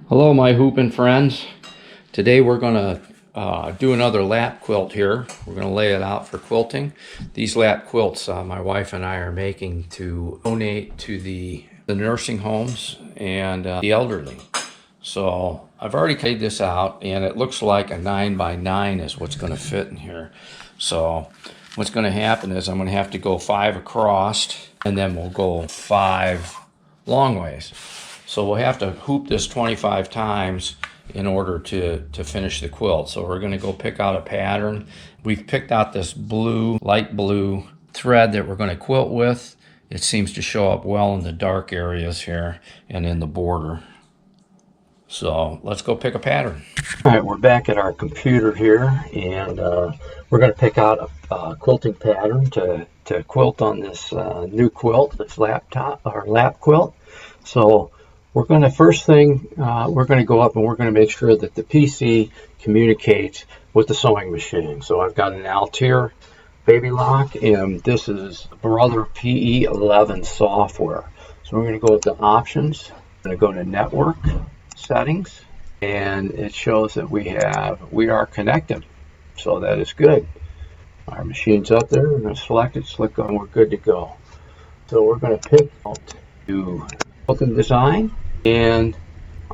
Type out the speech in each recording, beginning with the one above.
Hello my hooping friends. Today we're going to do another lap quilt here. We're going to lay it out for quilting. These lap quilts my wife and I are making to donate to the nursing homes and the elderly. So I've already laid this out and it looks like a 9x9 is what's going to fit in here. So what's going to happen is I'm going to have to go 5 across and then we'll go 5 long ways. So we'll have to hoop this 25 times in order to finish the quilt. So we're going to go pick out a pattern. We've picked out this blue, light blue thread that we're going to quilt with. It seems to show up well in the dark areas here and in the border. So let's go pick a pattern. All right, we're back at our computer here, and we're going to pick out a quilting pattern to quilt on this new quilt, this lap quilt. So we're going to we're going to go up and we're going to make sure that the PC communicates with the sewing machine. So I've got an Altair baby lock, and this is Brother PE11 software. So we're going to go with the options. I'm going to go to network settings, and it shows that we are connected, so that is good. Our machine's up there. We're going to select it, click on, we're good to go. So we're going to pick out to quilting design, and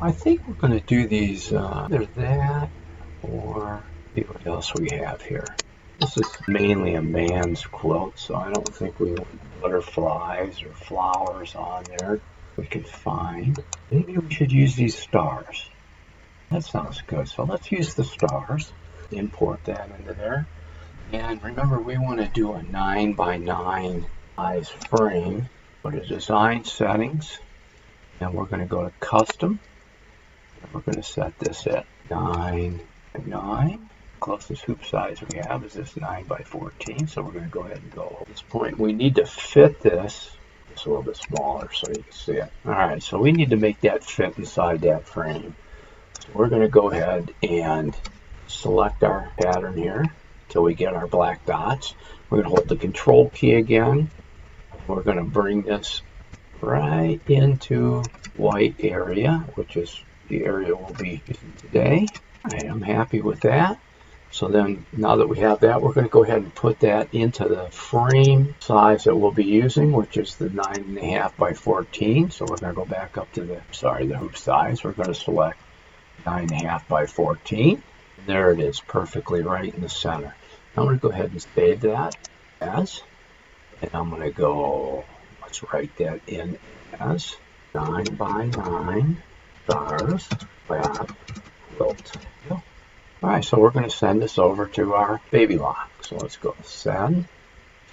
I think we're going to do these either that or see what else we have here. This is mainly a man's quilt, so I don't think we want butterflies or flowers on there. We can find, maybe we should use these stars. That sounds good. So let's use the stars, import that into there. And remember, we want to do a 9x9 size frame. Go to design settings, and we're going to go to custom. And we're going to set this at 9x9. Closest hoop size we have is this 9x14. So we're going to go ahead and go. At this point, we need to fit this. It's a little bit smaller so you can see it. Alright, so we need to make that fit inside that frame. So we're going to go ahead and select our pattern here until we get our black dots. We're going to hold the control key again. We're going to bring this right into white area, which is the area we'll be using today. Alright, I'm happy with that. So then, now that we have that, we're going to go ahead and put that into the frame size that we'll be using, which is the 9.5x14. So we're going to go back up to the hoop size. We're going to select 9.5x14. There it is, perfectly right in the center. I'm going to go ahead and save that as, and I'm going to go, let's write that in as 9x9 stars lap quilt. Alright, so we're going to send this over to our baby lock. So let's go send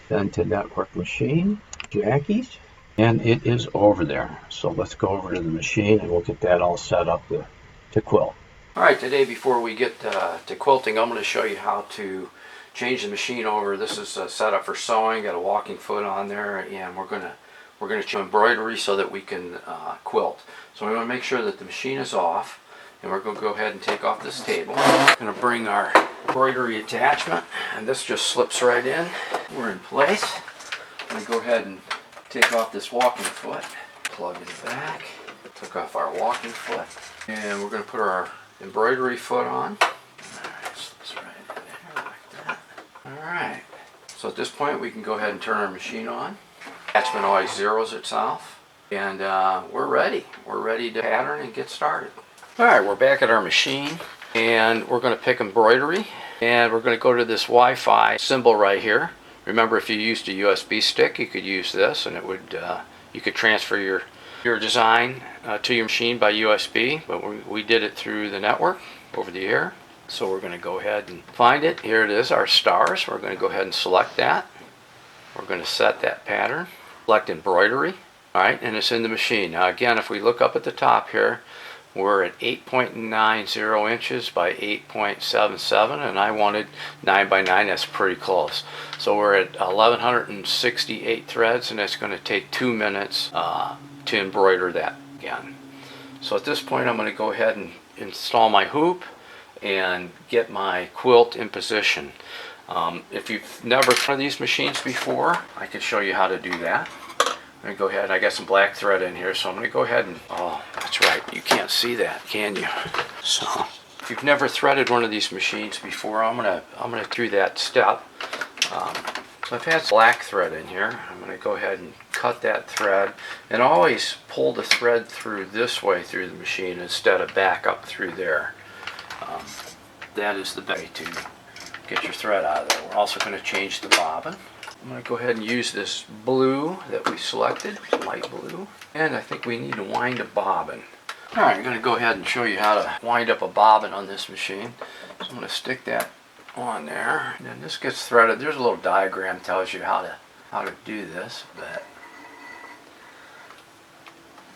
to network machine, Jackie's, and it is over there. So let's go over to the machine and we'll get that all set up to quilt. Alright, today before we get to quilting, I'm going to show you how to change the machine over. This is set up for sewing, got a walking foot on there, and we're going to change embroidery so that we can quilt. So we want to make sure that the machine is off. And we're going to go ahead and take off this table. We're going to bring our embroidery attachment, and this just slips right in. We're in place. I'm going to go ahead and take off this walking foot, plug it back, took off our walking foot, and we're going to put our embroidery foot on. Alright, slips right in there like that. Alright, so at this point we can go ahead and turn our machine on. Attachment always zeroes itself, and we're ready. We're ready to pattern and get started. Alright, we're back at our machine, and we're going to pick embroidery, and we're going to go to this Wi-Fi symbol right here. Remember, if you used a USB stick, you could use this, and it would you could transfer your design to your machine by USB, but we did it through the network over the air. So we're going to go ahead and find it. Here it is, our stars. We're going to go ahead and select that. We're going to set that pattern, select embroidery. Alright, and it's in the machine. Now again, if we look up at the top here, we're at 8.90 inches by 8.77, and I wanted 9x9. That's pretty close. So we're at 1168 threads, and it's going to take 2 minutes to embroider that again. So at this point, I'm going to go ahead and install my hoop and get my quilt in position. If you've never tried these machines before, I can show you how to do that. I'm going to go ahead, I got some black thread in here, so I'm going to go ahead and, oh, that's right, you can't see that, can you? So, if you've never threaded one of these machines before, I'm going to do that step. So I've had black thread in here. I'm going to go ahead and cut that thread, and always pull the thread through this way through the machine instead of back up through there. That is the way to get your thread out of there. We're also going to change the bobbin. I'm going to go ahead and use this blue that we selected, light blue, and I think we need to wind a bobbin. Alright, I'm going to go ahead and show you how to wind up a bobbin on this machine. So I'm going to stick that on there, and then this gets threaded. There's a little diagram that tells you how to do this, but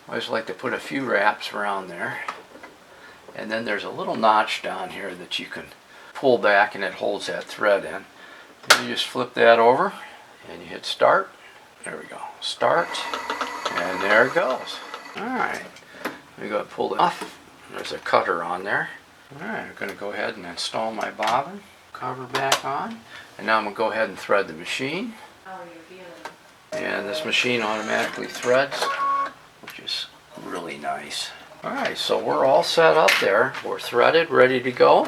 I always like to put a few wraps around there, and then there's a little notch down here that you can pull back and it holds that thread in. And you just flip that over and you hit start. There we go, start, and there it goes. Alright, I'm going to pull it off. There's a cutter on there. Alright, I'm going to go ahead and install my bobbin, cover back on, and now I'm going to go ahead and thread the machine. And this machine automatically threads, which is really nice. Alright, so we're all set up there. We're threaded, ready to go.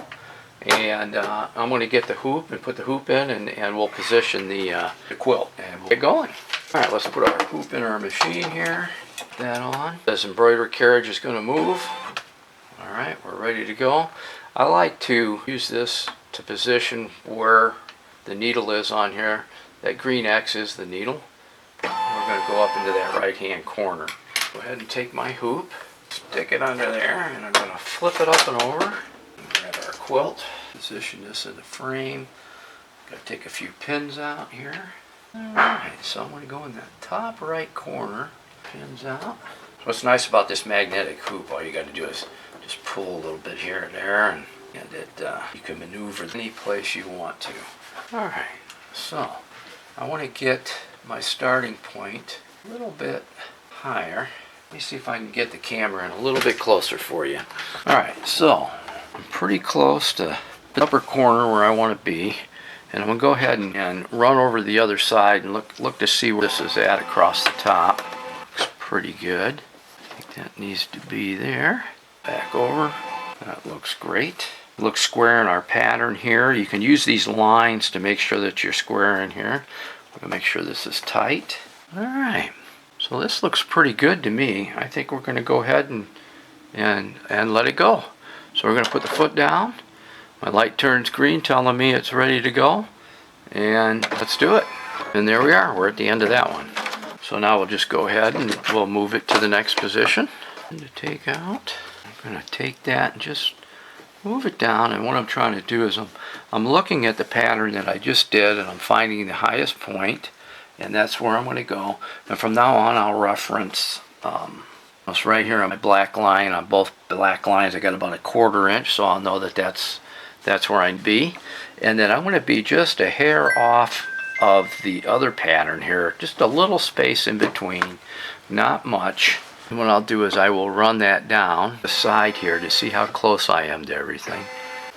And I'm going to get the hoop and put the hoop in, and we'll position the quilt and we'll get going. Alright, let's put our hoop in our machine here. Put that on. This embroidery carriage is going to move. Alright, we're ready to go. I like to use this to position where the needle is on here. That green X is the needle. We're going to go up into that right hand corner. Go ahead and take my hoop, stick it under there, and I'm going to flip it up and over. Grab our quilt, position this in the frame. Got to take a few pins out here. Alright, so I'm going to go in that top right corner, pins out. What's nice about this magnetic hoop, all you got to do is just pull a little bit here and there, and you can maneuver any place you want to. Alright, so I want to get my starting point a little bit higher. Let me see if I can get the camera in a little bit closer for you. Alright, so I'm pretty close to the upper corner where I want to be, and I'm going to go ahead and run over the other side and look to see where this is at across the top. Looks pretty good. I think that needs to be there. Back over. That looks great. Looks square in our pattern here. You can use these lines to make sure that you're square in here. We're going to make sure this is tight. Alright, so this looks pretty good to me. I think we're going to go ahead and let it go. So we're going to put the foot down. My light turns green telling me it's ready to go. And let's do it. And there we are. We're at the end of that one. So now we'll just go ahead and we'll move it to the next position. And to take out, I'm going to take that and just move it down. And what I'm trying to do is I'm looking at the pattern that I just did, and I'm finding the highest point, and that's where I'm going to go. And from now on I'll reference it's right here on my black line. On both black lines I got about a 1/4 inch, so I'll know that that's where I'd be. And then I'm going to be just a hair off of the other pattern here, just a little space in between, not much. And what I'll do is I will run that down the side here to see how close I am to everything.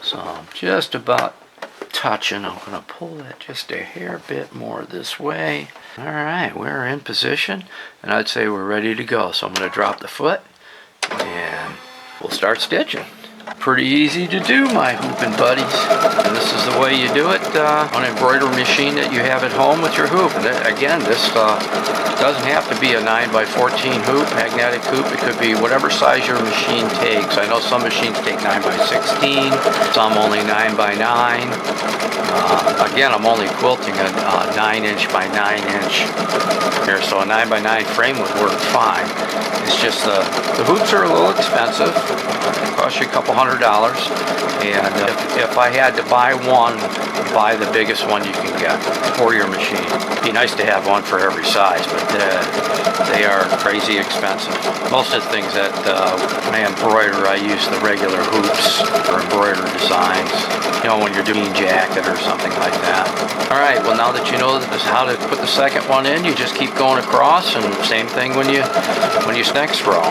So I'm just about touching. I'm going to pull that just a hair bit more this way. Alright, we're in position, and I'd say we're ready to go. So I'm going to drop the foot and we'll start stitching. Pretty easy to do, my hooping buddies. And this is the way you do it on an embroidery machine that you have at home with your hoop. And again, this doesn't have to be a 9x14 hoop, magnetic hoop. It could be whatever size your machine takes. I know some machines take 9x16, some only 9x9. Again, I'm only quilting a 9" by 9" here, so a 9x9 frame would work fine. It's just the hoops are a little expensive. They cost you a couple $100, and if I had to buy one, buy the biggest one you can get for your machine. It'd be nice to have one for every size, but they are crazy expensive. Most of the things that I embroider, I use the regular hoops for embroidery designs. know, when you're doing a jacket or something like that. All right, well, now that you know how to put the second one in, you just keep going across, and same thing when you next row.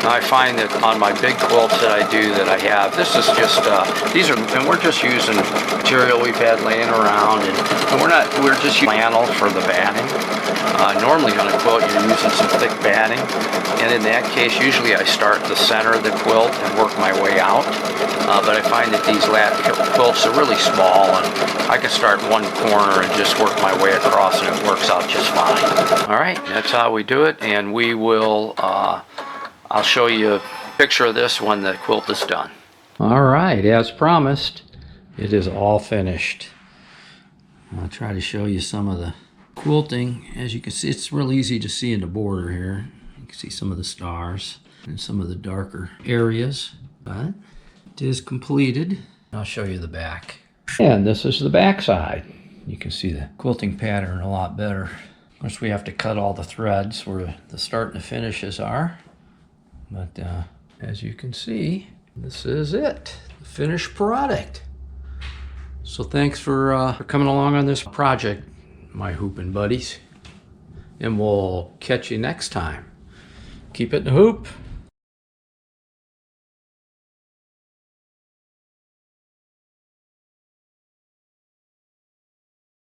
Now I find that on my big quilts that I do that I have, this is just and we're just using material we've had laying around, and we're just using flannel for the batting. Normally on a quilt you're using some thick batting, and in that case usually I start at the center of the quilt and work my way out. But I find that these lap quilts are really small, and I can start in one corner and just work my way across, and it works out just fine. All right, that's how we do it, and we will, I'll show you a picture of this when the quilt is done. All right, as promised, it is all finished. I'll try to show you some of the quilting. As you can see, it's real easy to see in the border here. You can see some of the stars and some of the darker areas, but it is completed. I'll show you the back. And this is the back side. You can see the quilting pattern a lot better. Of course, we have to cut all the threads where the start and the finishes are. But as you can see, this is it, the finished product. So thanks for coming along on this project, my hooping buddies. And we'll catch you next time. Keep it in the hoop.